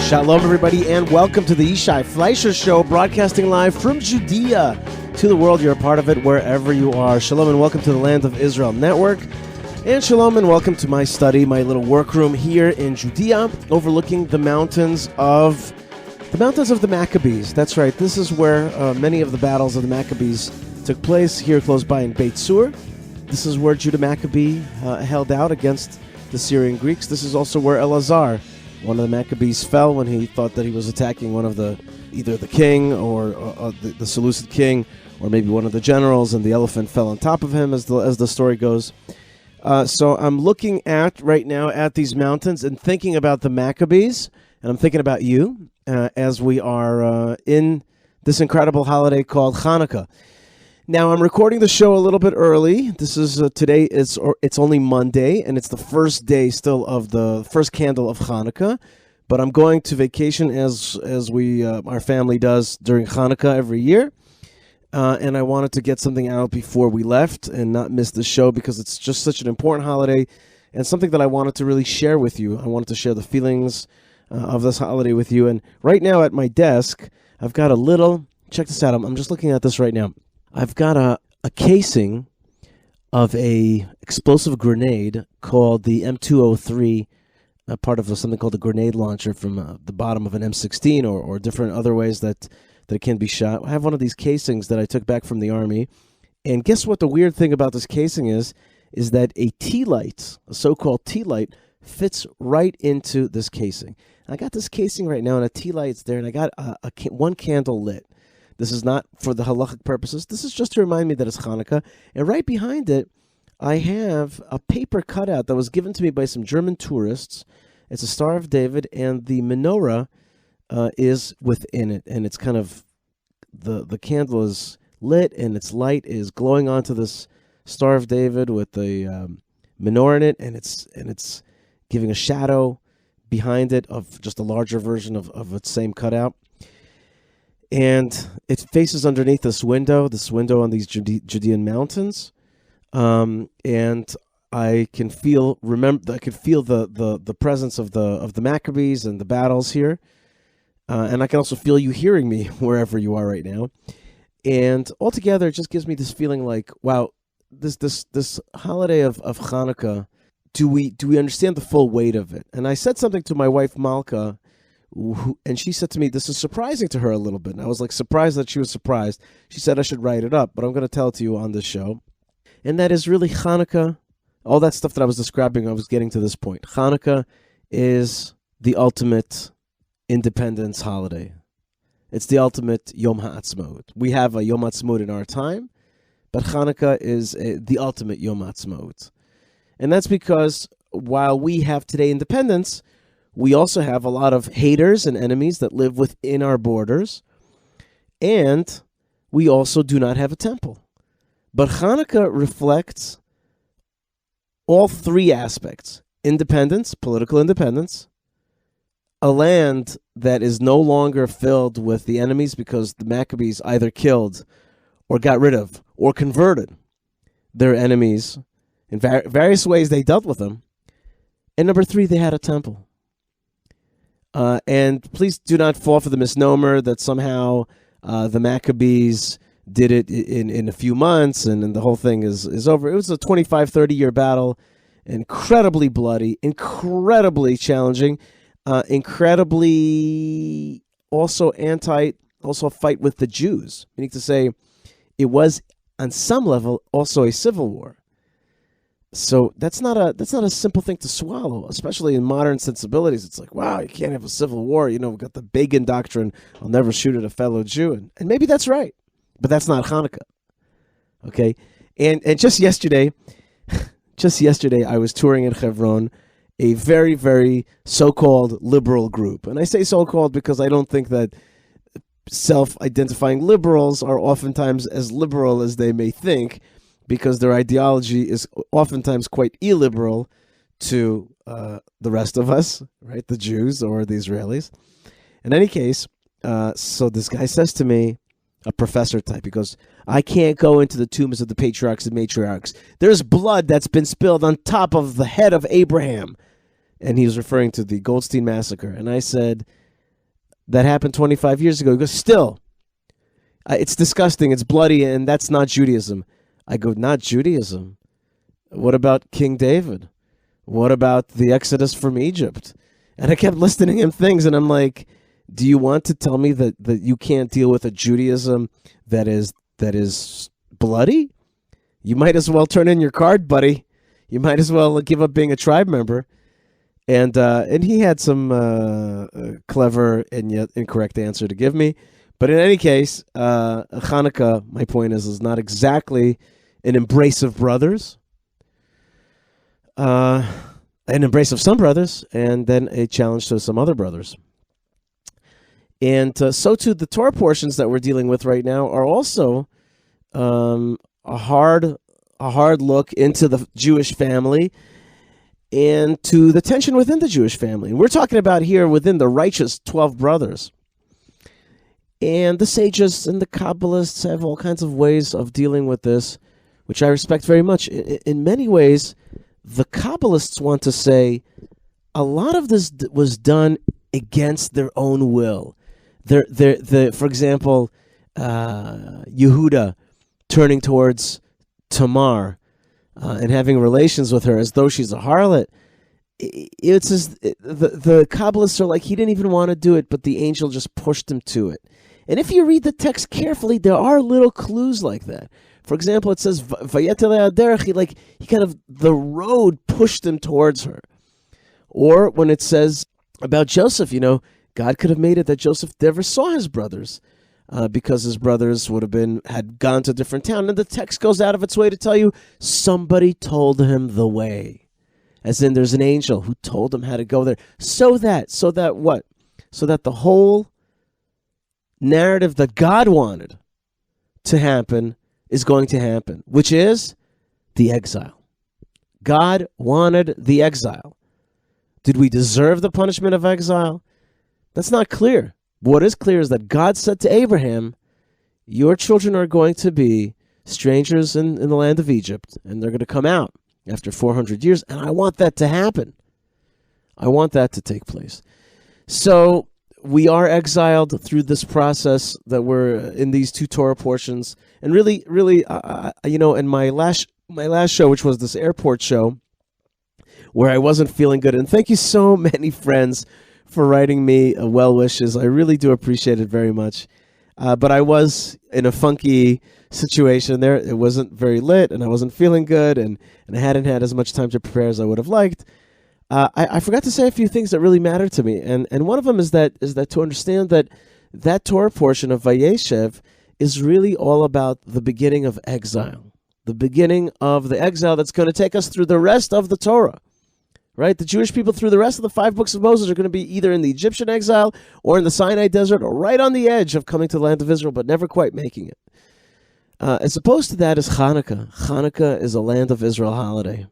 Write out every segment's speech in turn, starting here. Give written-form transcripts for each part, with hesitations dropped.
Shalom, everybody, and welcome to the Yishai Fleisher Show, broadcasting live from Judea to the world. You're a part of it wherever you are. Shalom, and welcome to the Land of Israel Network. And shalom, and welcome to my study, my little workroom here in Judea, overlooking the mountains of the Maccabees. That's right. This is where many of the battles of the Maccabees took place, here close by in Beit Sur. This is where Judah Maccabee held out against the Syrian Greeks. This is also where Elazar, one of the Maccabees, fell when he thought that he was attacking one of either the king or the Seleucid king, or maybe one of the generals, and the elephant fell on top of him, as the story goes. So I'm looking right now at these mountains and thinking about the Maccabees, and I'm thinking about you as we are in this incredible holiday called Hanukkah. Now, I'm recording the show a little bit early. This is today. It's only Monday, and it's the first day still of the first candle of Hanukkah. But I'm going to vacation as our family does during Hanukkah every year, and I wanted to get something out before we left and not miss the show because it's just such an important holiday and something that I wanted to really share with you. I wanted to share the feelings of this holiday with you. And right now at my desk, I've got check this out. I'm just looking at this right now. I've got a casing of a explosive grenade called the M203, part of something called a grenade launcher from the bottom of an M16 or different other ways that it can be shot. I have one of these casings that I took back from the Army. And guess what the weird thing about this casing is that a tea light, a so-called tea light, fits right into this casing. I got this casing right now, and a tea light's there, and I got one candle lit. This is not for the halachic purposes. This is just to remind me that it's Hanukkah. And right behind it, I have a paper cutout that was given to me by some German tourists. It's a Star of David, and the menorah is within it. And it's kind of, the candle is lit, and its light is glowing onto this Star of David with the menorah in it, and it's giving a shadow behind it of just a larger version of its same cutout. And it faces underneath this window on these Judean mountains, and I can feel the presence of the Maccabees and the battles here, and I can also feel you hearing me wherever you are right now. And altogether, it just gives me this feeling like, wow, this holiday of Hanukkah. Do we understand the full weight of it? And I said something to my wife Malkah, and she said to me, this is surprising to her a little bit. And I was like surprised that she was surprised. She said I should write it up, but I'm going to tell it to you on this show. And that is really Hanukkah, all that stuff that I was describing, I was getting to this point. Hanukkah is the ultimate independence holiday. It's the ultimate Yom HaAtzmaut. We have a Yom HaAtzmaut in our time, but Hanukkah is the ultimate Yom HaAtzmaut. And that's because while we have today independence, we also have a lot of haters and enemies that live within our borders, and we also do not have a temple. But Hanukkah reflects all three aspects: independence, political independence, a land that is no longer filled with the enemies because the Maccabees either killed or got rid of or converted their enemies. In various ways they dealt with them. And number three, they had a temple. And please do not fall for the misnomer that somehow the Maccabees did it in a few months and the whole thing is over. It was a 25, 30-year battle, incredibly bloody, incredibly challenging, incredibly also a fight with the Jews. Meaning to say, it was on some level also a civil war. So that's not a simple thing to swallow, especially in modern sensibilities. It's like, wow, you can't have a civil war. You know, we've got the Begin doctrine, I'll never shoot at a fellow Jew. And maybe that's right, but that's not Hanukkah. Okay? And just yesterday, I was touring in Hebron, a very, very so-called liberal group. And I say so-called because I don't think that self-identifying liberals are oftentimes as liberal as they may think, because their ideology is oftentimes quite illiberal to the rest of us, right? The Jews or the Israelis. In any case, so this guy says to me, a professor type, he goes, I can't go into the tombs of the patriarchs and matriarchs. There's blood that's been spilled on top of the head of Abraham. And he was referring to the Goldstein massacre. And I said, that happened 25 years ago. He goes, still, it's disgusting, it's bloody, and that's not Judaism. I go, not Judaism? What about King David? What about the Exodus from Egypt? And I kept listing him things, and I'm like, do you want to tell me that you can't deal with a Judaism that is bloody? You might as well turn in your card, buddy. You might as well give up being a tribe member. And he had some clever and yet incorrect answer to give me. But in any case, Hanukkah, my point is not exactly an embrace of brothers. An embrace of some brothers, and then a challenge to some other brothers. And so too, the Torah portions that we're dealing with right now are also a hard look into the Jewish family and to the tension within the Jewish family. And we're talking about here within the righteous 12 brothers. And the sages and the Kabbalists have all kinds of ways of dealing with this, which I respect very much. In many ways, the Kabbalists want to say a lot of this was done against their own will. For example, Yehuda turning towards Tamar and having relations with her as though she's a harlot. It's the Kabbalists are like, he didn't even want to do it, but the angel just pushed him to it. And if you read the text carefully, there are little clues like that. For example, it says, the road pushed him towards her. Or when it says about Joseph, God could have made it that Joseph never saw his brothers because his brothers had gone to a different town. And the text goes out of its way to tell you somebody told him the way. As in, there's an angel who told him how to go there. So that what? So that the whole narrative that God wanted to happen is going to happen, which is the exile. God wanted the exile. Did we deserve the punishment of exile? That's not clear. What is clear is that God said to Abraham, your children are going to be strangers in the land of Egypt, and they're going to come out after 400 years, and I want that to happen. I want that to take place. So we are exiled through this process that we're in these two Torah portions. And really, in my last show, which was this airport show, where I wasn't feeling good. And thank you so many friends for writing me well wishes. I really do appreciate it very much. But I was in a funky situation there. It wasn't very lit, and I wasn't feeling good, and I hadn't had as much time to prepare as I would have liked. I forgot to say a few things that really matter to me, and one of them is that to understand that Torah portion of Vayeshev is really all about the beginning of exile, the beginning of the exile that's going to take us through the rest of the Torah, right? The Jewish people through the rest of the 5 books of Moses are going to be either in the Egyptian exile or in the Sinai desert or right on the edge of coming to the land of Israel, but never quite making it. As opposed to that is Hanukkah. Hanukkah is a land of Israel holiday.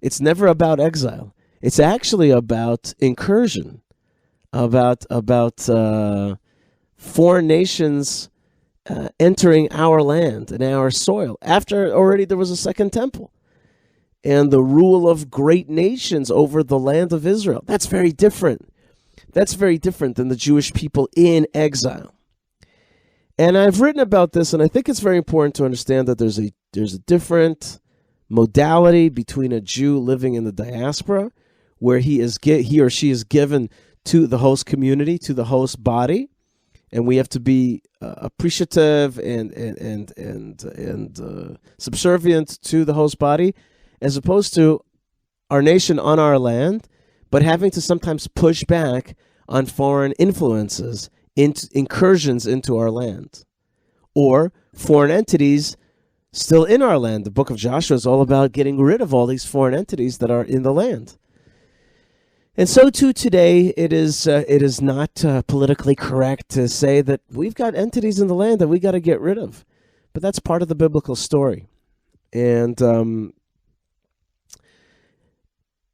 It's never about exile. It's actually about incursion, about foreign nations entering our land and our soil. After already there was a second temple. And the rule of great nations over the land of Israel. That's very different. That's very different than the Jewish people in exile. And I've written about this, and I think it's very important to understand that there's a different modality between a Jew living in the diaspora, where he or she is given to the host community, to the host body, and we have to be appreciative and subservient to the host body, as opposed to our nation on our land, but having to sometimes push back on foreign influences, incursions into our land, or foreign entities still in our land. The book of Joshua is all about getting rid of all these foreign entities that are in the land. And so too today, it is not politically correct to say that we've got entities in the land that we got to get rid of, but that's part of the biblical story. And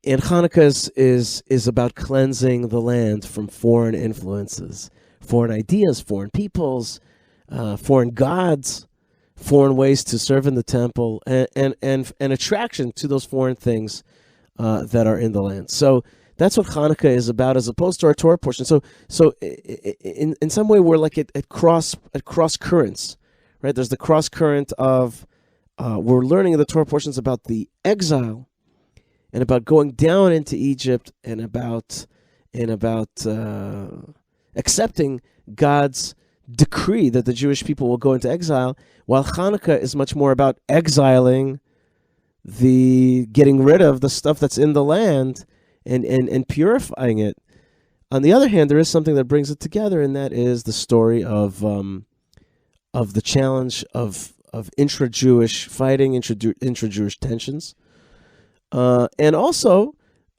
Hanukkah is about cleansing the land from foreign influences, foreign ideas, foreign peoples, foreign gods, foreign ways to serve in the temple, and attraction to those foreign things that are in the land. So That's what Hanukkah is about, as opposed to our Torah portion. So in some way, we're like at cross currents, right? There's the cross current of we're learning in the Torah portions about the exile and about going down into Egypt and about accepting God's decree that the Jewish people will go into exile, while Hanukkah is much more about exiling, getting rid of the stuff that's in the land and purifying it. On the other hand, there is something that brings it together, and that is the story of the challenge of intra-Jewish fighting, intra-Jewish tensions, and also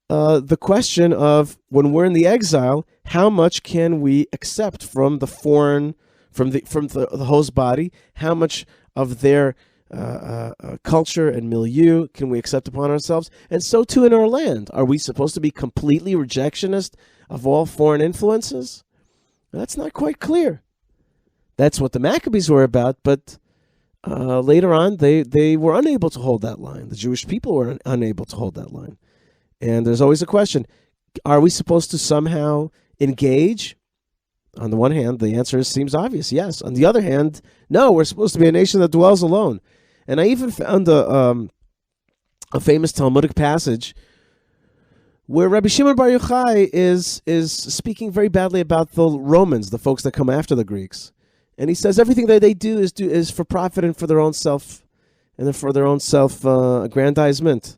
the question of, when we're in the exile, how much can we accept from the foreign, from the host body? How much of their culture and milieu can we accept upon ourselves? And so too in our land. Are we supposed to be completely rejectionist of all foreign influences? That's not quite clear. That's what the Maccabees were about, but later on they were unable to hold that line. The Jewish people were unable to hold that line. And there's always a question, are we supposed to somehow engage? On the one hand, the answer seems obvious, yes. On the other hand, no, we're supposed to be a nation that dwells alone. And I even found a famous Talmudic passage where Rabbi Shimon Bar Yochai is speaking very badly about the Romans, the folks that come after the Greeks. And he says everything that they do is for profit and for their own self, and for their own self-aggrandizement.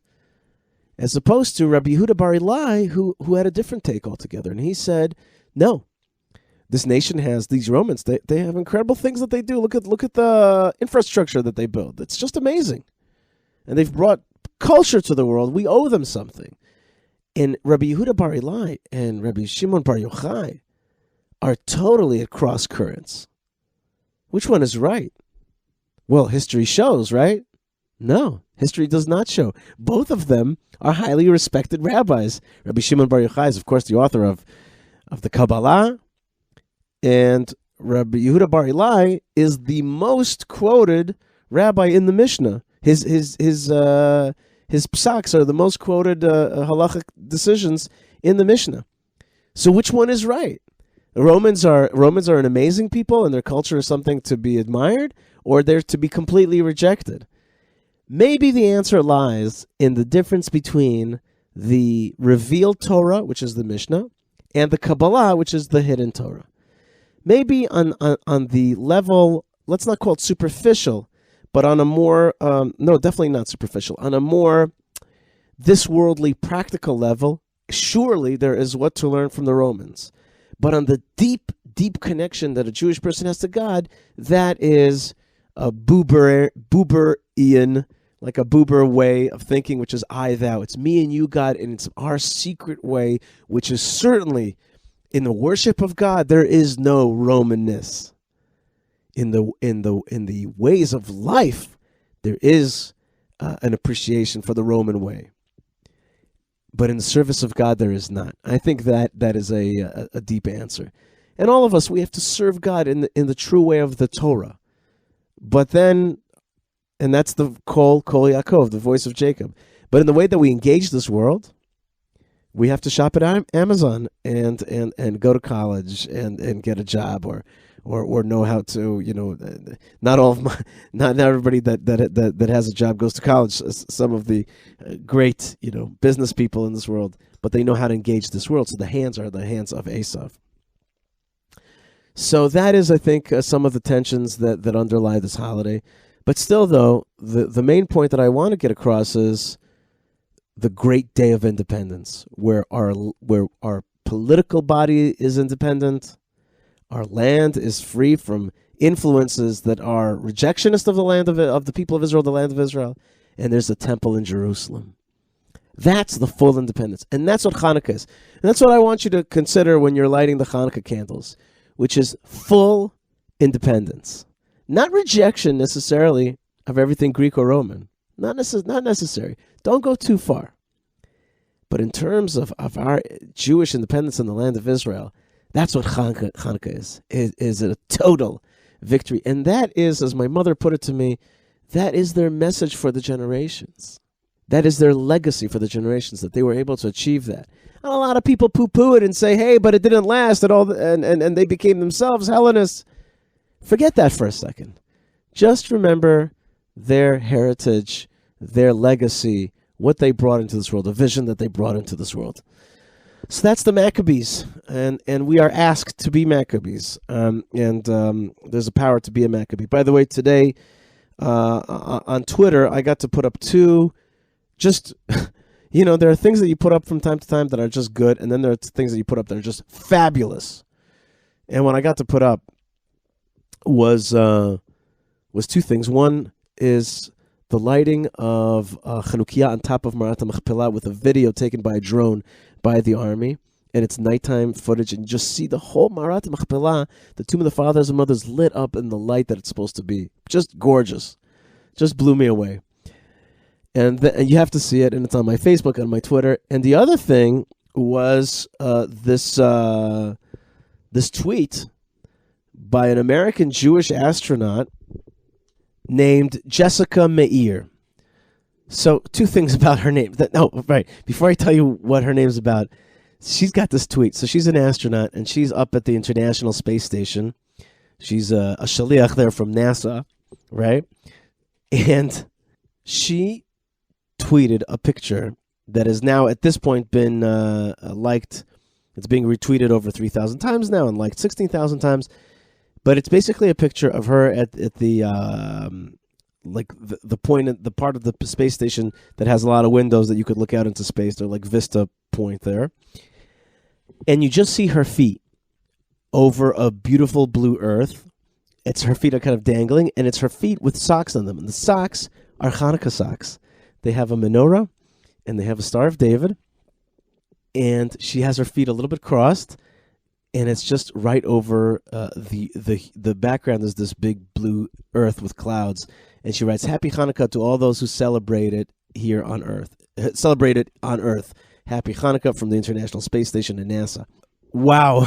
As opposed to Rabbi Yehuda Bar Ilai, who had a different take altogether. And he said, no, this nation has, these Romans, they have incredible things that they do. Look at the infrastructure that they build. It's just amazing. And they've brought culture to the world. We owe them something. And Rabbi Yehuda Bar Ilai and Rabbi Shimon Bar Yochai are totally at cross currents. Which one is right? Well, history shows, right? No, history does not show. Both of them are highly respected rabbis. Rabbi Shimon Bar Yochai is, of course, the author of the Kabbalah, and Rabbi Yehuda Bar Ilai is the most quoted rabbi in the Mishnah. His psaks are the most quoted halachic decisions in the Mishnah. So which one is right? The Romans are an amazing people, and their culture is something to be admired, or they're to be completely rejected. Maybe the answer lies in the difference between the revealed Torah, which is the Mishnah, and the Kabbalah, which is the hidden Torah. Maybe on the level, let's not call it superficial, but on a more, no, definitely not superficial, on a more this worldly practical level, surely there is what to learn from the Romans. But on the deep, deep connection that a Jewish person has to God, that is a Buberian, like a Buber way of thinking, which is I, thou. It's me and you, God, and it's our secret way, which is certainly in the worship of God. There is no Romanness. In the ways of life, there is an appreciation for the Roman way. But in the service of God, there is not. I think that is a deep answer. And all of us, we have to serve God in the true way of the Torah. But then, and that's the Kol Yaakov, the voice of Jacob. But in the way that we engage this world, we have to shop at Amazon and go to college and get a job or know how to, not everybody that has a job goes to college. Some of the great, business people in this world, but they know how to engage this world. So the hands are the hands of Esav. So that is, I think, some of the tensions that underlie this holiday. But still, though, the main point that I want to get across is the great day of independence, where our political body is independent, our land is free from influences that are rejectionist of the land of the people of Israel, the land of Israel, and there's a temple in Jerusalem. That's the full independence, and that's what Hanukkah is. And that's what I want you to consider when you're lighting the Hanukkah candles, which is full independence. Not rejection necessarily of everything Greco-Roman. Not necessary. Don't go too far. But in terms of our Jewish independence in the land of Israel, that's what Hanukkah is. It is a total victory. And that is, as my mother put it to me, that is their message for the generations. That is their legacy for the generations, that they were able to achieve that. And a lot of people poo-poo it and say, hey, but it didn't last, and they became themselves Hellenists. Forget that for a second. Just remember their heritage, their legacy, what they brought into this world, the vision that they brought into this world. So that's the Maccabees, and we are asked to be Maccabees, and there's a power to be a Maccabee. By the way, today on Twitter, I got to put up two, just, there are things that you put up from time to time that are just good, and then there are things that you put up that are just fabulous. And what I got to put up was two things. One is the lighting of Hanukkah on top of Marat HaMachpelah with a video taken by a drone by the army, and it's nighttime footage, and you just see the whole Marat HaMachpelah, the Tomb of the Fathers and Mothers, lit up in the light that it's supposed to be. Just gorgeous. Just blew me away. And you have to see it, and it's on my Facebook and my Twitter. And the other thing was this tweet by an American Jewish astronaut named Jessica Meir. So, two things about her name. Before I tell you what her name's about, she's got this tweet. So she's an astronaut, and she's up at the International Space Station. She's a shaliach there from NASA, right? And she tweeted a picture that has now, at this point, been liked. It's being retweeted over 3,000 times now and liked 16,000 times. But it's basically a picture of her at the the part of the space station that has a lot of windows that you could look out into space. They're like Vista Point there. And you just see her feet over a beautiful blue earth. Her feet are kind of dangling, and it's her feet with socks on them. And the socks are Hanukkah socks. They have a menorah, and they have a Star of David. And she has her feet a little bit crossed, and it's just right over the background is this big blue earth with clouds. And she writes, "Happy Hanukkah to all those who celebrate it here on Earth. Celebrate it on Earth. Happy Hanukkah from the International Space Station and NASA." Wow.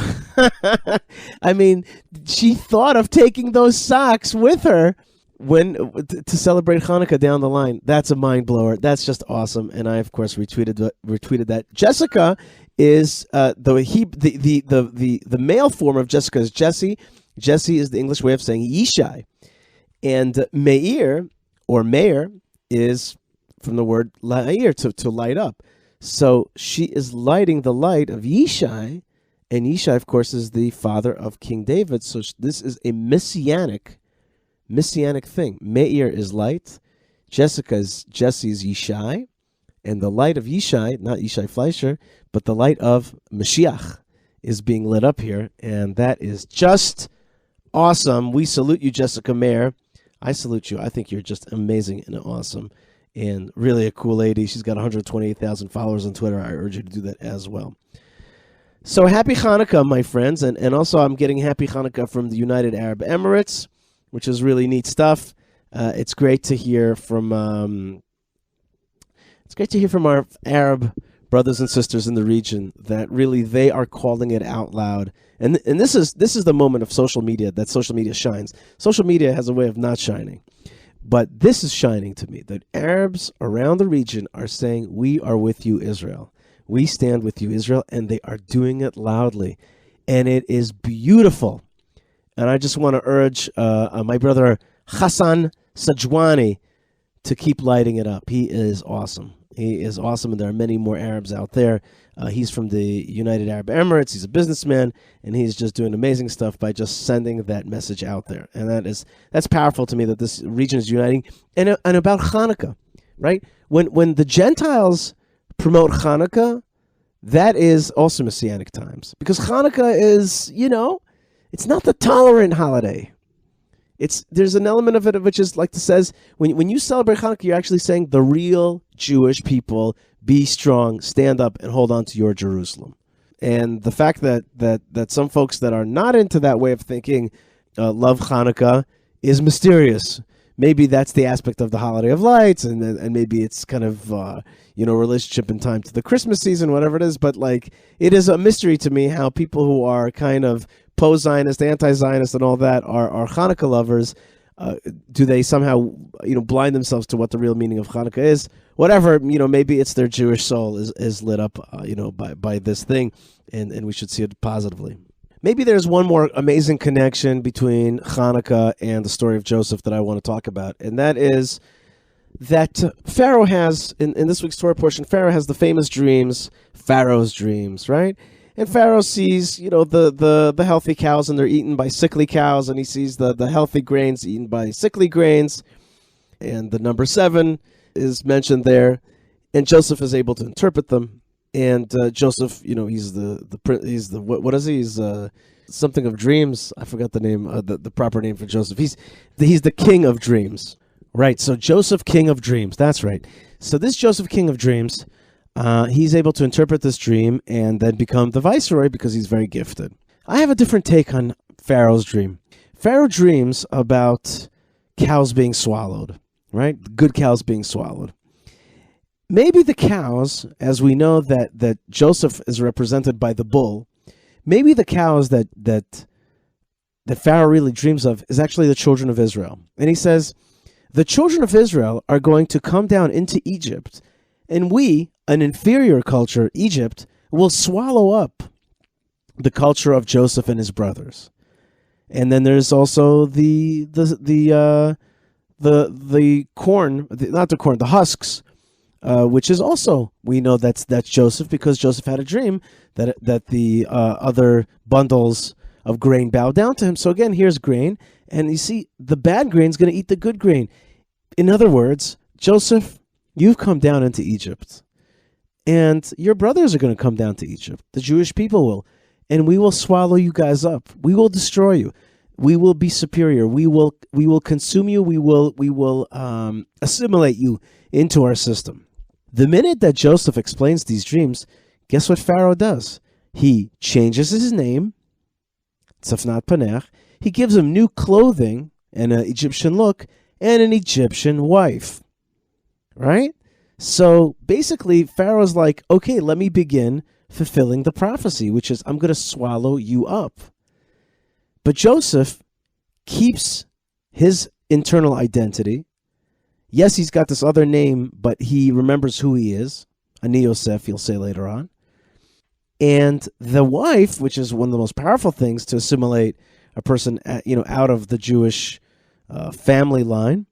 I mean, she thought of taking those socks with her to celebrate Hanukkah down the line. That's a mind blower. That's just awesome. And I, of course, retweeted that. Jessica is the male form of Jessica is Jesse. Jesse is the English way of saying Yishai. And Meir, or Meir, is from the word la'ir, to light up. So she is lighting the light of Yishai, and Yishai, of course, is the father of King David. So this is a messianic thing. Meir is light, Jesse's Yishai, and the light of Yishai, not Yishai Fleisher, but the light of Mashiach is being lit up here, and that is just awesome. We salute you, Jessica Meir. I salute you. I think you're just amazing and awesome and really a cool lady. She's got 128,000 followers on Twitter. I urge you to do that as well. So happy Hanukkah, my friends. And also I'm getting happy Hanukkah from the United Arab Emirates, which is really neat stuff. It's great to hear from our Arab brothers and sisters in the region that really they are calling it out loud. And this is the moment of social media, that social media shines. Social media has a way of not shining. But this is shining to me, that Arabs around the region are saying, we are with you, Israel. We stand with you, Israel, and they are doing it loudly. And it is beautiful. And I just want to urge my brother Hassan Sajwani to keep lighting it up. He is awesome. He is awesome, and there are many more Arabs out there. He's from the United Arab Emirates. He's a businessman, and he's just doing amazing stuff by just sending that message out there. And that's powerful to me, that this region is uniting. And about Hanukkah, right? When the Gentiles promote Hanukkah, that is also Messianic times. Because Hanukkah is, it's not the tolerant holiday. There's an element of it which is like it says, when you celebrate Hanukkah, you're actually saying the real Jewish people, be strong, stand up, and hold on to your Jerusalem. And the fact that some folks that are not into that way of thinking love Hanukkah is mysterious. Maybe that's the aspect of the holiday of lights, and maybe it's kind of relationship in time to the Christmas season, whatever it is. But it is a mystery to me how people who are kind of post-Zionist, anti-Zionist, and all that are Hanukkah lovers. Do they somehow blind themselves to what the real meaning of Hanukkah is. Whatever, maybe it's their Jewish soul is lit up, by this thing, and we should see it positively. Maybe there's one more amazing connection between Hanukkah and the story of Joseph that I want to talk about, and that is that Pharaoh has, in this week's Torah portion, Pharaoh has the famous dreams, Pharaoh's dreams, right? And Pharaoh sees, the healthy cows, and they're eaten by sickly cows, and he sees the healthy grains eaten by sickly grains, and the number 7 is mentioned there, and Joseph is able to interpret them. And Joseph, he's what is he? He's something of dreams. I forgot the name, the proper name for Joseph. He's the king of dreams. Right, so Joseph, king of dreams. That's right. So this Joseph, king of dreams, he's able to interpret this dream and then become the viceroy because he's very gifted. I have a different take on Pharaoh's dream. Pharaoh dreams about cows being swallowed, right? Good cows being swallowed. Maybe the cows, as we know that Joseph is represented by the bull, maybe the cows that Pharaoh really dreams of is actually the children of Israel. And he says, the children of Israel are going to come down into Egypt, and we, an inferior culture, Egypt, will swallow up the culture of Joseph and his brothers. And then there's also the corn, the husks, which is also, we know that's Joseph, because Joseph had a dream that the other bundles of grain bow down to him. So again, here's grain, and you see the bad grain's going to eat the good grain. In other words, Joseph, you've come down into Egypt, and your brothers are going to come down to Egypt. The Jewish people will, and we will swallow you guys up. We will destroy you. We will be superior. We will consume you. We will assimilate you into our system. The minute that Joseph explains these dreams, guess what Pharaoh does? He changes his name, Tzafnat Paneach. He gives him new clothing and an Egyptian look and an Egyptian wife, right? So basically, Pharaoh's like, okay, let me begin fulfilling the prophecy, which is I'm going to swallow you up. But Joseph keeps his internal identity. Yes, he's got this other name, but he remembers who he is. Ani Yosef, he'll say later on. And the wife, which is one of the most powerful things to assimilate a person, out of the Jewish family line,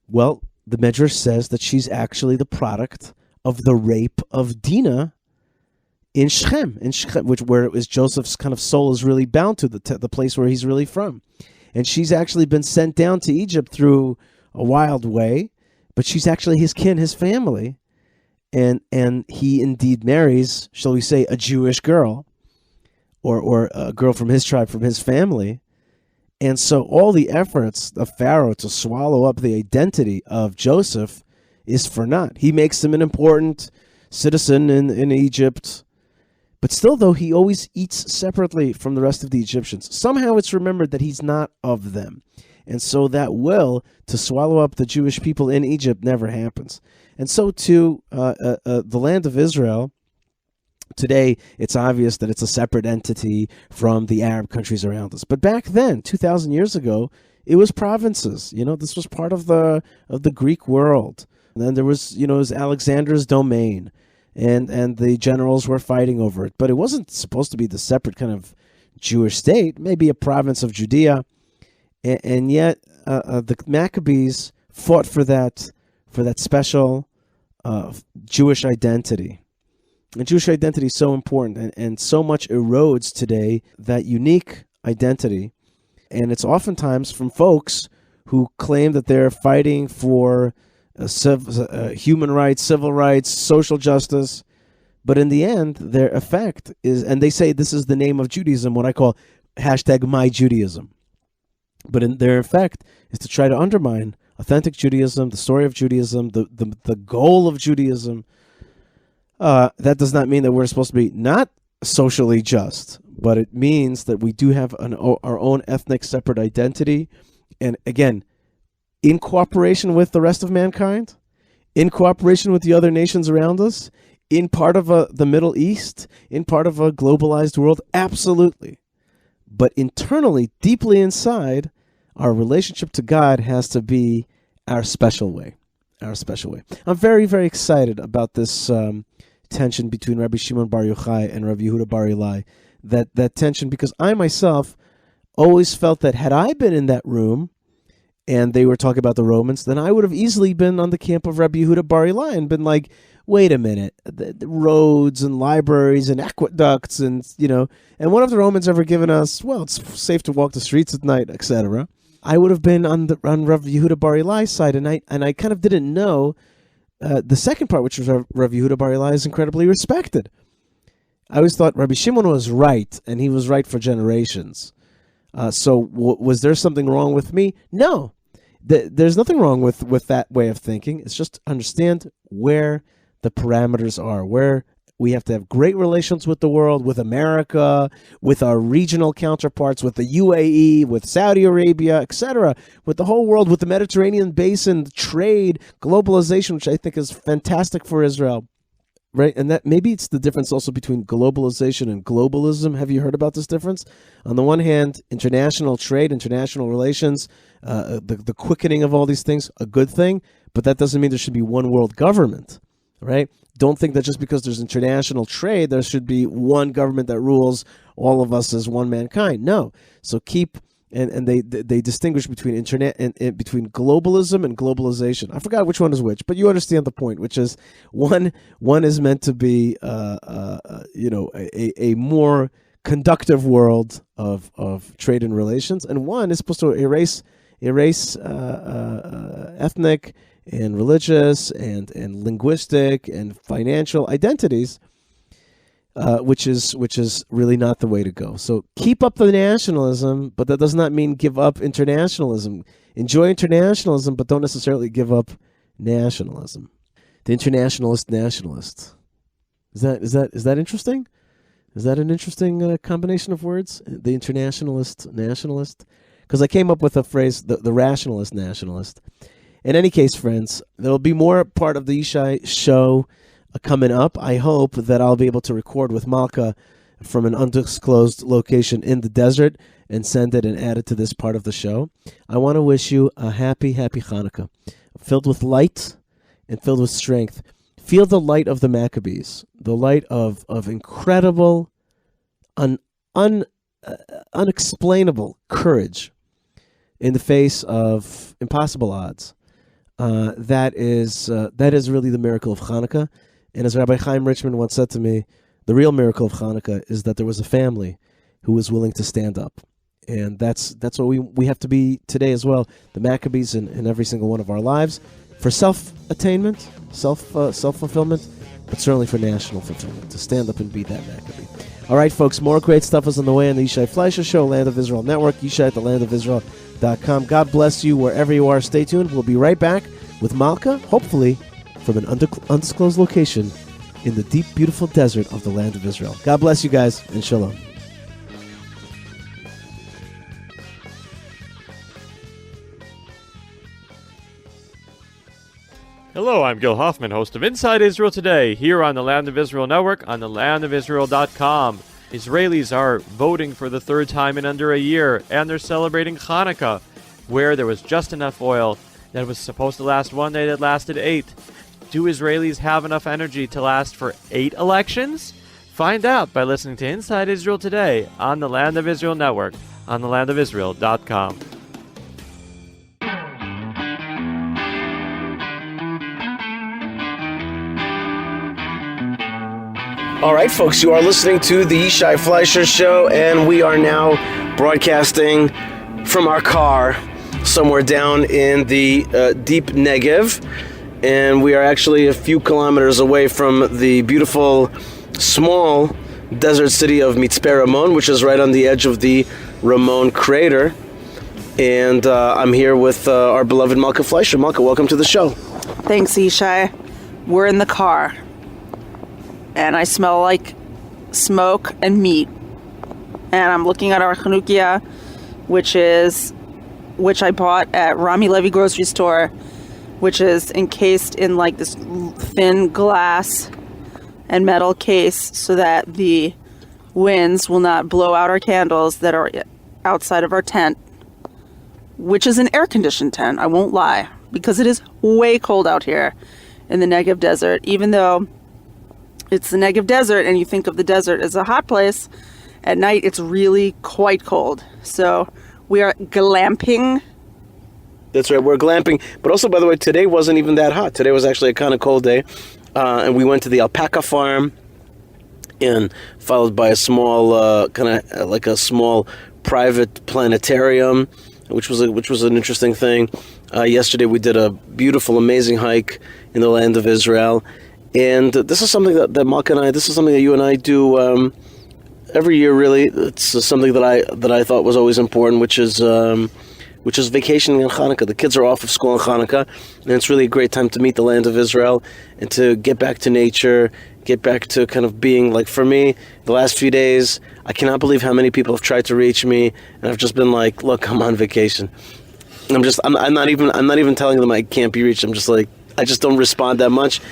well, the Medrash says that she's actually the product of the rape of Dinah in Shechem, where it was Joseph's kind of soul is really bound to the place where he's really from. And she's actually been sent down to Egypt through a wild way, but she's actually his kin, his family. And he indeed marries, shall we say, a Jewish girl, or a girl from his tribe, from his family. And so all the efforts of Pharaoh to swallow up the identity of Joseph is for naught. He makes him an important citizen in Egypt, but still, though, he always eats separately from the rest of the Egyptians. Somehow it's remembered that he's not of them. And so that will to swallow up the Jewish people in Egypt never happens. And so too, the land of Israel, today it's obvious that it's a separate entity from the Arab countries around us. But back then, 2,000 years ago, it was provinces. This was part of the Greek world. And then there was, it was Alexander's domain, and the generals were fighting over it. But it wasn't supposed to be the separate kind of Jewish state, maybe a province of Judea. And yet the Maccabees fought for that special Jewish identity. And Jewish identity is so important, and so much erodes today that unique identity. And it's oftentimes from folks who claim that they're fighting for human rights, civil rights, social justice. But in the end, their effect is, and they say this is the name of Judaism, what I call #MyJudaism. But in their effect is to try to undermine authentic Judaism, the story of Judaism, the goal of Judaism. That does not mean that we're supposed to be not socially just, but it means that we do have our own ethnic separate identity. And again, in cooperation with the rest of mankind, in cooperation with the other nations around us, in part of the Middle East, in part of a globalized world, absolutely. But internally, deeply inside, our relationship to God has to be our special way. Our special way. I'm very, very excited about this tension between Rabbi Shimon Bar Yochai and Rabbi Yehuda Bar Ilai. That tension, because I myself always felt that had I been in that room and they were talking about the Romans, then I would have easily been on the camp of Rabbi Yehuda Bar Ilai and been like, wait a minute, the roads and libraries and aqueducts and, and what have the Romans ever given us? Well, it's safe to walk the streets at night, etc. I would have been on Rabbi Yehuda Bar Ilai's side, and I kind of didn't know the second part, which was Rabbi Yehuda Bar Ilai is incredibly respected. I always thought Rabbi Shimon was right, and he was right for generations. So was there something wrong with me? No. There's nothing wrong with that way of thinking. It's just understand where the parameters are, where we have to have great relations with the world, with America, with our regional counterparts, with the UAE, with Saudi Arabia, etc., with the whole world, with the Mediterranean basin, trade, globalization, which I think is fantastic for Israel. Right, and that maybe it's the difference also between globalization and globalism. Have you heard about this difference? On the one hand, international trade, international relations, the quickening of all these things, a good thing, but that doesn't mean there should be one world government, right? Don't think that just because there's international trade, there should be one government that rules all of us as one mankind. No, so keep. And they distinguish between internet and between globalism and globalization. I forgot which one is which, but you understand the point, which is one is meant to be a more conductive world of trade and relations, and one is supposed to erase ethnic and religious and linguistic and financial identities. Which is really not the way to go. So keep up the nationalism, but that does not mean give up internationalism. Enjoy internationalism, but don't necessarily give up nationalism. The internationalist nationalist. Is that interesting? Is that an interesting combination of words? The internationalist nationalist? Because I came up with a phrase, the rationalist nationalist. In any case, friends, there will be more part of the Yishai show coming up. I hope that I'll be able to record with Malkah from an undisclosed location in the desert and send it and add it to this part of the show. I want to wish you a happy, happy Hanukkah, filled with light and filled with strength. Feel the light of the Maccabees, the light of incredible, unexplainable courage in the face of impossible odds. That is really the miracle of Hanukkah. And as Rabbi Chaim Richman once said to me, the real miracle of Hanukkah is that there was a family who was willing to stand up. And that's what we have to be today as well, the Maccabees in every single one of our lives, for self-attainment, self-fulfillment, but certainly for national fulfillment, to stand up and be that Maccabee. All right, folks, more great stuff is on the way on the Yishai Fleisher Show, Land of Israel Network, Yishai at thelandofisrael.com. God bless you wherever you are. Stay tuned. We'll be right back with Malkah, hopefully from an undisclosed location in the deep, beautiful desert of the land of Israel. God bless you guys, and shalom. Hello, I'm Gil Hoffman, host of Inside Israel Today, here on the Land of Israel Network on thelandofisrael.com. Israelis are voting for the third time in under a year, and they're celebrating Hanukkah, where there was just enough oil that was supposed to last one day that lasted 8. Do Israelis have enough energy to last for 8 elections? Find out by listening to Inside Israel Today on the Land of Israel Network on thelandofisrael.com. All right, folks, you are listening to the Yishai Fleisher Show, and we are now broadcasting from our car somewhere down in the deep Negev. And we are actually a few kilometers away from the beautiful, small desert city of Mitzpeh Ramon, which is right on the edge of the Ramon crater. And I'm here with our beloved Malkah Fleisher. Malkah, welcome to the show. Thanks, Yishai. We're in the car, and I smell like smoke and meat. And I'm looking at our Hanukkah, which I bought at Rami Levy grocery store, which is encased in like this thin glass and metal case so that the winds will not blow out our candles that are outside of our tent, which is an air-conditioned tent, I won't lie. because it is way cold out here in the Negev desert. Even though it's the Negev desert and you think of the desert as a hot place, at night it's really quite cold. So we are glamping. That's right, we're glamping. But also, by the way, today wasn't even that hot. Today was actually a kind of cold day. And we went to the alpaca farm, and followed by a small, like a small private planetarium, which was an interesting thing. Yesterday we did a beautiful, amazing hike in the land of Israel. And this is something that Malkah and I, this is something that you and I do every year, really. It's something that I thought was always important, which is vacationing on Hanukkah. The kids are off of school on Hanukkah, and it's really a great time to meet the land of Israel and to get back to nature, get back to kind of being, like, for me, the last few days, I cannot believe how many people have tried to reach me, and I've just been like, look, I'm on vacation. I'm not even telling them I can't be reached. I'm just like, I just don't respond that much,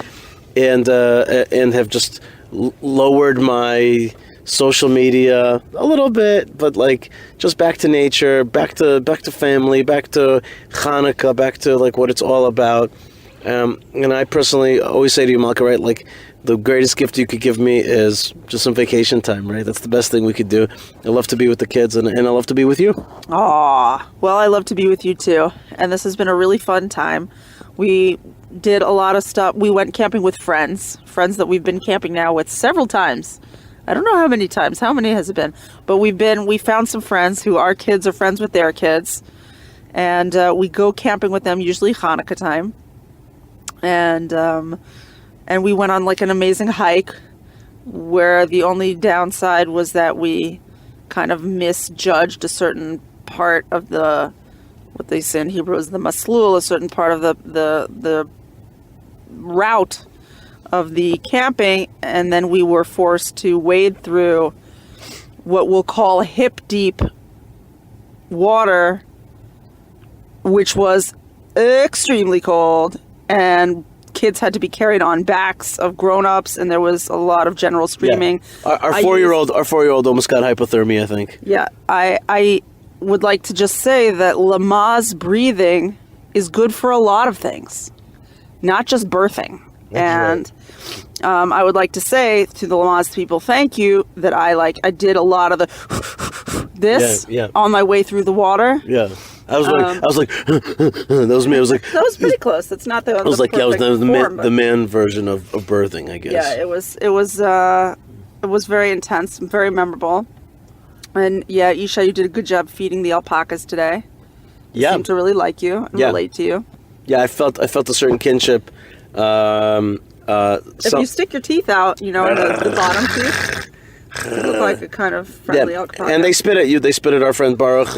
and have just lowered my social media a little bit, but like just back to nature, back to family, back to Hanukkah, back to like what it's all about. And I personally always say to you, Malkah, right, like the greatest gift you could give me is just some vacation time, right? That's the best thing we could do. I love to be with the kids, and I love to be with you. Aw, well, I love to be with you too. And this has been a really fun time. We did a lot of stuff. We went camping with friends that we've been camping now with several times. I don't know how many times. How many has it been? But we found some friends who our kids are friends with their kids. And we go camping with them, usually Hanukkah time. And we went on like an amazing hike where the only downside was that we kind of misjudged a certain part of what they say in Hebrew is the maslul, a certain part of the route of the camping, and then we were forced to wade through what we'll call hip-deep water, which was extremely cold, and kids had to be carried on backs of grown-ups, and there was a lot of general screaming. Yeah. Our 4-year-old almost got hypothermia, I think. Yeah, I would like to just say that Lamaze breathing is good for a lot of things, not just birthing. That's right. I would like to say to the Lamaze people, thank you that I did a lot of the on my way through the water. Yeah. I was like, that was me. I was like, that was pretty close. That's not the. I was like, that was the man version of birthing, I guess. Yeah, it was very intense, and very memorable. And yeah, Yishai, you did a good job feeding the alpacas today. They seemed to really like you and relate to you. Yeah, I felt a certain kinship. If you stick your teeth out, in the bottom teeth, you look like a kind of friendly alpaca. And they spit at you. They spit at our friend Baruch.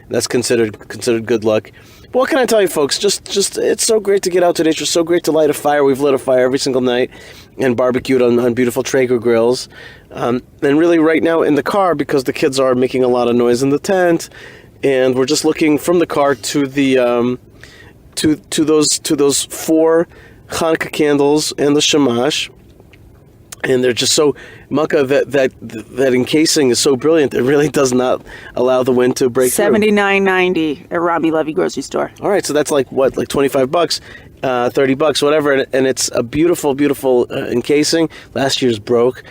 That's considered good luck. But what can I tell you, folks? Just it's so great to get out to nature. It's so great to light a fire. We've lit a fire every single night and barbecued on beautiful Traeger grills. And really, right now in the car, because the kids are making a lot of noise in the tent, and we're just looking from the car to the to those 4 Hanukkah candles and the shamash, and they're just so Malkah, that encasing is so brilliant. It really does not allow the wind to break through. $79.90 at Rami Levy grocery store. All right, so that's like what, like $25, $30, whatever, and it's a beautiful encasing. Last year's broke,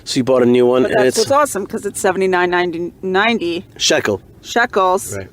so you bought a new one. But that's what's awesome, because it's $79.90 shekels, right?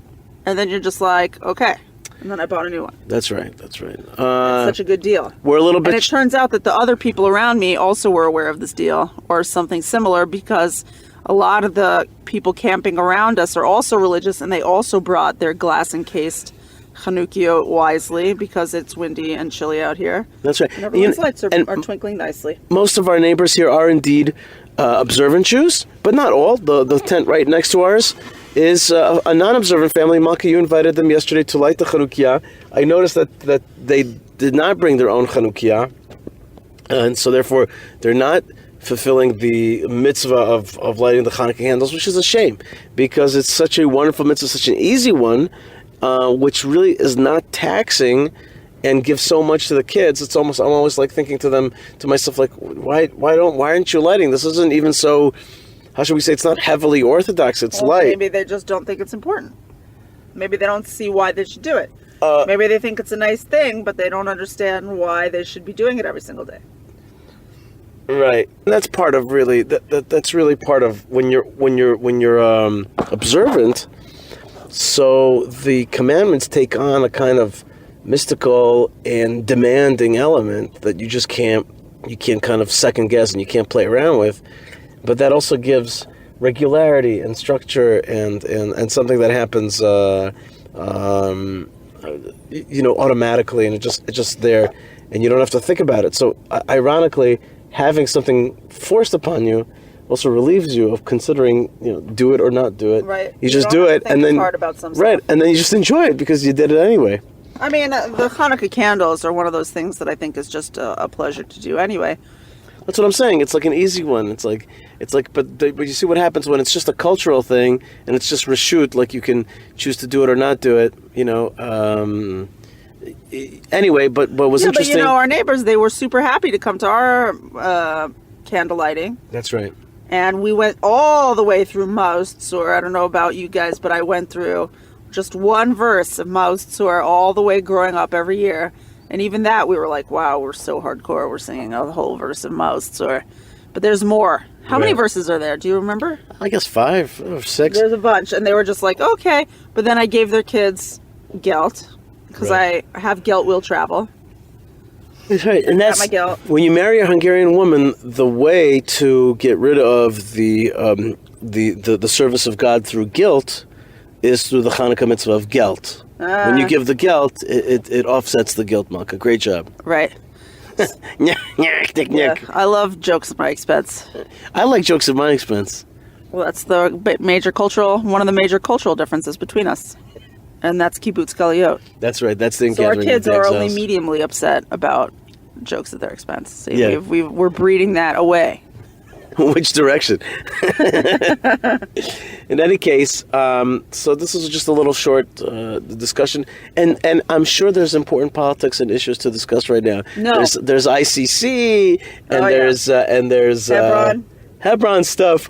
And then you're just like, okay. And then I bought a new one. That's right. It's such a good deal. We're a little bit... And it turns out that the other people around me also were aware of this deal or something similar, because a lot of the people camping around us are also religious, and they also brought their glass-encased Hanukkah wisely because it's windy and chilly out here. That's right. And everyone's lights are twinkling nicely. Most of our neighbors here are indeed observant Jews, but not all. The tent right next to ours is a non-observant family. Malkah, you invited them yesterday to light the Hanukkah. I noticed that they did not bring their own Hanukkah, and so therefore they're not fulfilling the mitzvah of lighting the Hanukkah candles, which is a shame, because it's such a wonderful mitzvah, such an easy one, which really is not taxing and gives so much to the kids. I'm always like thinking to myself, like, why aren't you lighting? This isn't even so, how should we say, it's not heavily orthodox, it's light. Maybe they just don't think it's important. Maybe they don't see why they should do it. Maybe they think it's a nice thing, but they don't understand why they should be doing it every single day. Right. And that's part of really that's really part of when you're observant. So the commandments take on a kind of mystical and demanding element that you can't kind of second guess and you can't play around with. But that also gives regularity and structure and something that happens automatically, and it's just there, and you don't have to think about it. So ironically, having something forced upon you also relieves you of considering, do it or not do it. Right. You just do it, and then hard about some right, stuff. and then you just enjoy it because you did it anyway. I mean, the Hanukkah candles are one of those things that I think is just a pleasure to do anyway. That's what I'm saying. It's like an easy one. It's like, but you see what happens when it's just a cultural thing and it's just reshut. Like you can choose to do it or not do it. Anyway, but what was interesting? But our neighbors, they were super happy to come to our candle lighting. That's right. And we went all the way through Maoz Tzur. I don't know about you guys, but I went through just one verse of Maoz Tzur all the way growing up every year. And even that, we were like, wow, we're so hardcore. We're singing a whole verse of Maoz Tzur. But there's more. How many verses are there? Do you remember? I guess 5 or 6. There's a bunch. And they were just like, okay. But then I gave their kids gelt. Because I have gelt will travel. That's right. And that's my gelt. When you marry a Hungarian woman, the way to get rid of the service of God through guilt is through the Hanukkah mitzvah of gelt. When you give the gelt, it offsets the guilt, Malkah. Great job. Right. Yeah, I love jokes at my expense. I like jokes at my expense. Well, that's one of the major cultural differences between us. And that's kibbutz galiyot. That's right. That's the So our engagement. kids are only mediumly upset about jokes at their expense. So Yeah. we're breeding that away. Which direction? In any case, so this is just a little short discussion, and I'm sure there's important politics and issues to discuss right now. No. There's ICC, and there's Hebron stuff.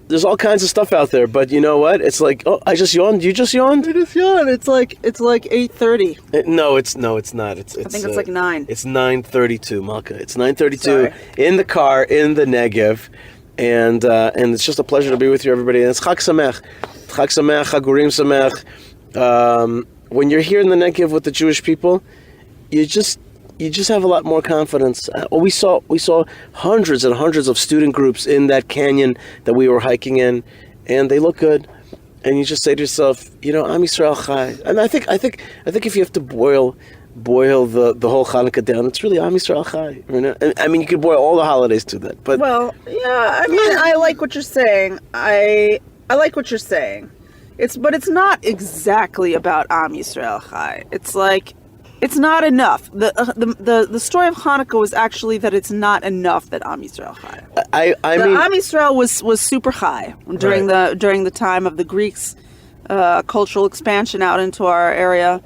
There's all kinds of stuff out there, but you know what? It's like, oh, I just yawned. You just yawned. I just yawned. It's like 8:30. No, it's not. I think it's like 9. It's 9:32, Malkah. It's 9:32 in the car in the Negev, and it's just a pleasure to be with you, everybody. And it's Chag Sameach, Chagurim Sameach. When you're here in the Negev with the Jewish people, you just have a lot more confidence. We saw hundreds and hundreds of student groups in that canyon that we were hiking in, and they look good. And you just say to yourself, Am Yisrael Chai. And I think if you have to boil the whole Hanukkah down, it's really Am Yisrael Chai. I mean, you could boil all the holidays to that. But I mean, I like what you're saying. I like what you're saying. But it's not exactly about Am Yisrael Chai. It's like, it's not enough. The story of Hanukkah was actually that it's not enough that Am Yisrael Chai. I mean, Am Yisrael was super high during the time of the Greeks' cultural expansion out into our area,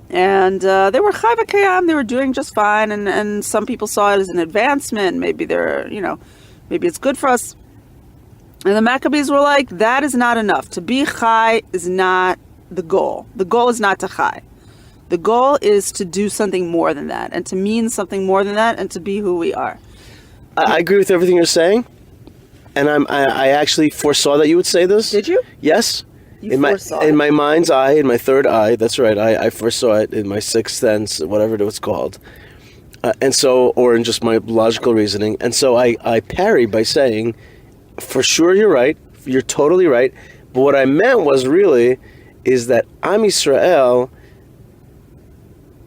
and they were chai v'kayam. They were doing just fine, and some people saw it as an advancement. Maybe maybe it's good for us. And the Maccabees were like, that is not enough. To be chai is not the goal. The goal is not to chai. The goal is to do something more than that, and to mean something more than that, and to be who we are. I agree with everything you're saying, and I actually foresaw that you would say this. Did you? Yes. You foresaw it. In my mind's eye, in my third eye. That's right. I foresaw it in my sixth sense, whatever it was called, or in just my logical reasoning. And so I parry by saying, for sure you're right. You're totally right. But what I meant was really is that Am Yisrael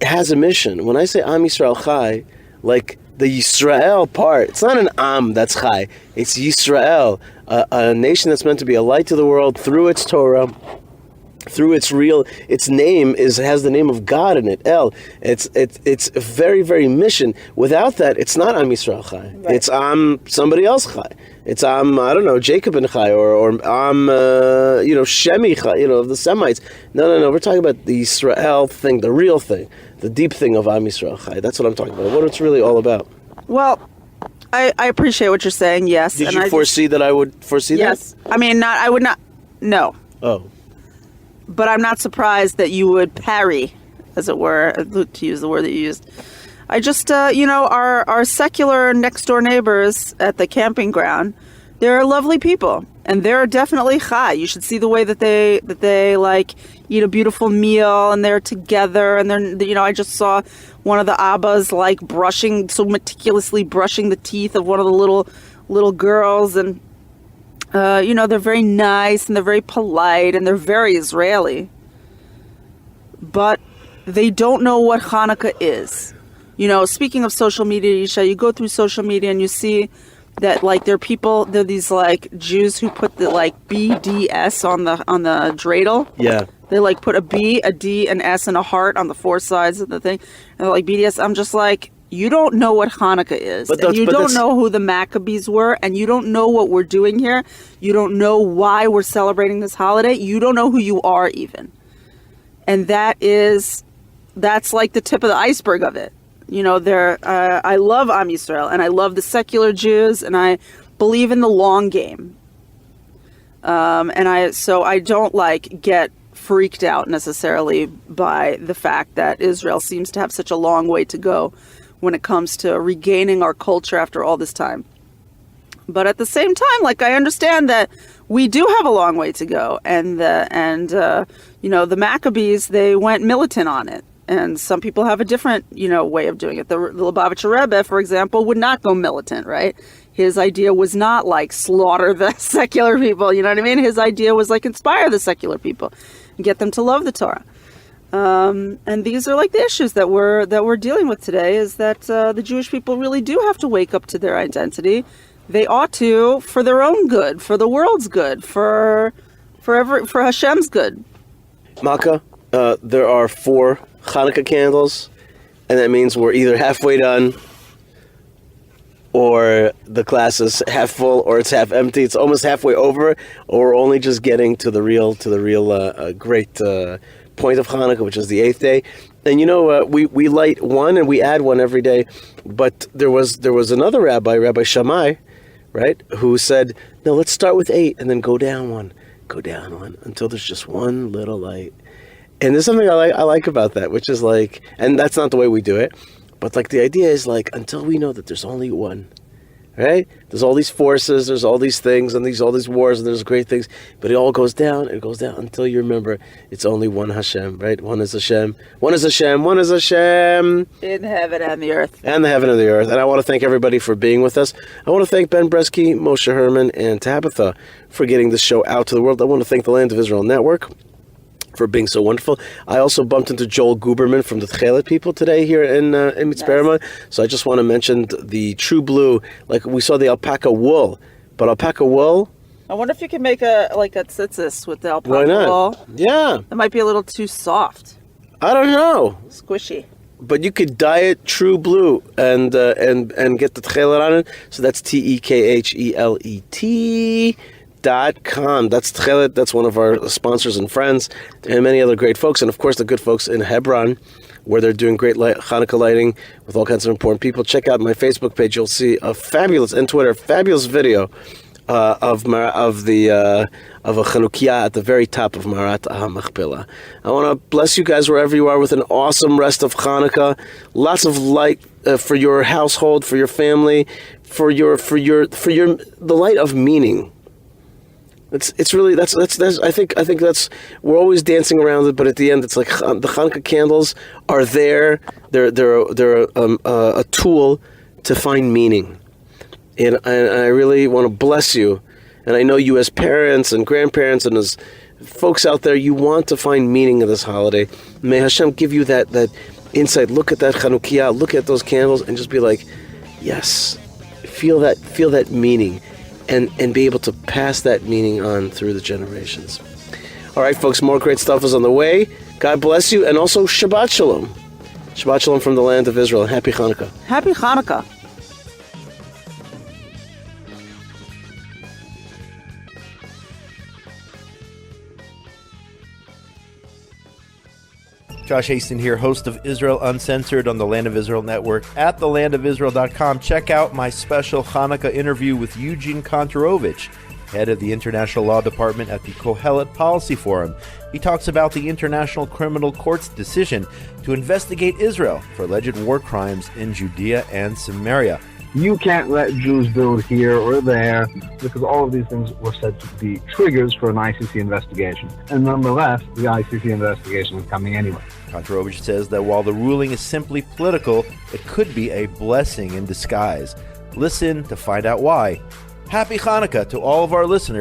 has a mission. When I say Am Yisrael Chai, like the Yisrael part, it's not an Am that's Chai. It's Yisrael, a nation that's meant to be a light to the world through its Torah, through its name has the name of God in it. El. It's a very, very mission. Without that, it's not Am Yisrael Chai. Right. It's Am somebody else Chai. It's Am, I don't know, Jacob and Chai, or Am, Shemi Chai, of the Semites. No. We're talking about the Yisrael thing, the real thing, the deep thing of Am Yisrael Chai. That's what I'm talking about. What it's really all about. Well, I appreciate what you're saying. Yes. Did you foresee that I would foresee that? Yes. I mean, I would not. No. Oh. But I'm not surprised that you would parry as it were, to use the word that you used. I just, our secular next door neighbors at the camping ground, they're lovely people, and they're definitely chai. You should see the way that they like eat a beautiful meal, and they're together, and they're, I just saw one of the abbas like so meticulously brushing the teeth of one of the little girls, and they're very nice, and they're very polite, and they're very Israeli. But they don't know what Hanukkah is. Speaking of social media, Yishai, you go through social media and you see that like there are these like Jews who put the like BDS on the dreidel. Yeah. They like put a B, a D, an S, and a heart on the four sides of the thing. And they're like BDS. I'm just like, you don't know what Hanukkah is. And you don't know who the Maccabees were, and you don't know what we're doing here. You don't know why we're celebrating this holiday. You don't know who you are even. And that's like the tip of the iceberg of it. I love Am Yisrael, and I love the secular Jews, and I believe in the long game. So I don't like get freaked out necessarily by the fact that Israel seems to have such a long way to go when it comes to regaining our culture after all this time. But at the same time, like, I understand that we do have a long way to go, and the Maccabees, they went militant on it. And some people have a different, way of doing it. The Lubavitcher Rebbe, for example, would not go militant, right? His idea was not like slaughter the secular people, you know what I mean? His idea was like inspire the secular people and get them to love the Torah. And these are like the issues that we're dealing with today, is that the Jewish people really do have to wake up to their identity. They ought to, for their own good, for the world's good, for Hashem's good. Malkah, there are 4 Hanukkah candles, and that means we're either halfway done, or the glass is half full, or it's half empty. It's almost halfway over, or we're only just getting to the real great point of Hanukkah, which is the 8th day. And we light one and we add one every day. But there was another Rabbi Shammai, right, who said, no, let's start with 8 and then go down one until there's just one little light. And there's something I like about that, which is like, and that's not the way we do it, but like the idea is like, until we know that there's only one, right? There's all these forces, there's all these things, and all these wars, and there's great things, but it all goes down until you remember it's only one Hashem, right? One is Hashem. In heaven and the earth. And the heaven and the earth. And I want to thank everybody for being with us. I want to thank Ben Bresky, Moshe Herman, and Tabitha for getting this show out to the world. I want to thank the Land of Israel Network for being so wonderful. I also bumped into Joel Guberman from the Tchelet people today here in Mitzberma. Nice. So I just want to mention the True Blue, like we saw the alpaca wool, but alpaca wool. I wonder if you can make a tzitzis with the alpaca wool. Why not? Yeah. It might be a little too soft. I don't know. Squishy. But you could dye it True Blue and get the Tchelet on it. So that's TEKHELET.com. That's Tchelet. That's one of our sponsors and friends, and many other great folks, and of course the good folks in Hebron, where they're doing great Hanukkah lighting with all kinds of important people. Check out my Facebook page. You'll see a fabulous, and Twitter, fabulous video of a Chanukiah at the very top of Marat Machpelah. I want to bless you guys wherever you are with an awesome rest of Hanukkah. Lots of light for your household, for your family, for the light of meaning. It's really that's I think that's, we're always dancing around it, but at the end it's like the Hanukkah candles are there. They're a tool to find meaning, and I really want to bless you. And I know you as parents and grandparents and as folks out there, you want to find meaning in this holiday. May Hashem give you that insight. Look at that Chanukiah, look at those candles, and just be like, yes, feel that meaning. And be able to pass that meaning on through the generations. All right, folks, more great stuff is on the way. God bless you, and also Shabbat Shalom. Shabbat Shalom from the Land of Israel. Happy Hanukkah. Happy Hanukkah. Josh Haston here, host of Israel Uncensored on the Land of Israel Network at thelandofisrael.com. Check out my special Hanukkah interview with Eugene Kontorovich. head of the International Law Department at the Kohelet Policy Forum. He talks about the International Criminal Court's decision to investigate Israel for alleged war crimes in Judea and Samaria. You can't let Jews build here or there because all of these things were said to be triggers for an ICC investigation. And nonetheless, the ICC investigation is coming anyway. Kantorovich says that while the ruling is simply political, it could be a blessing in disguise. Listen to find out why. Happy Hanukkah to all of our listeners.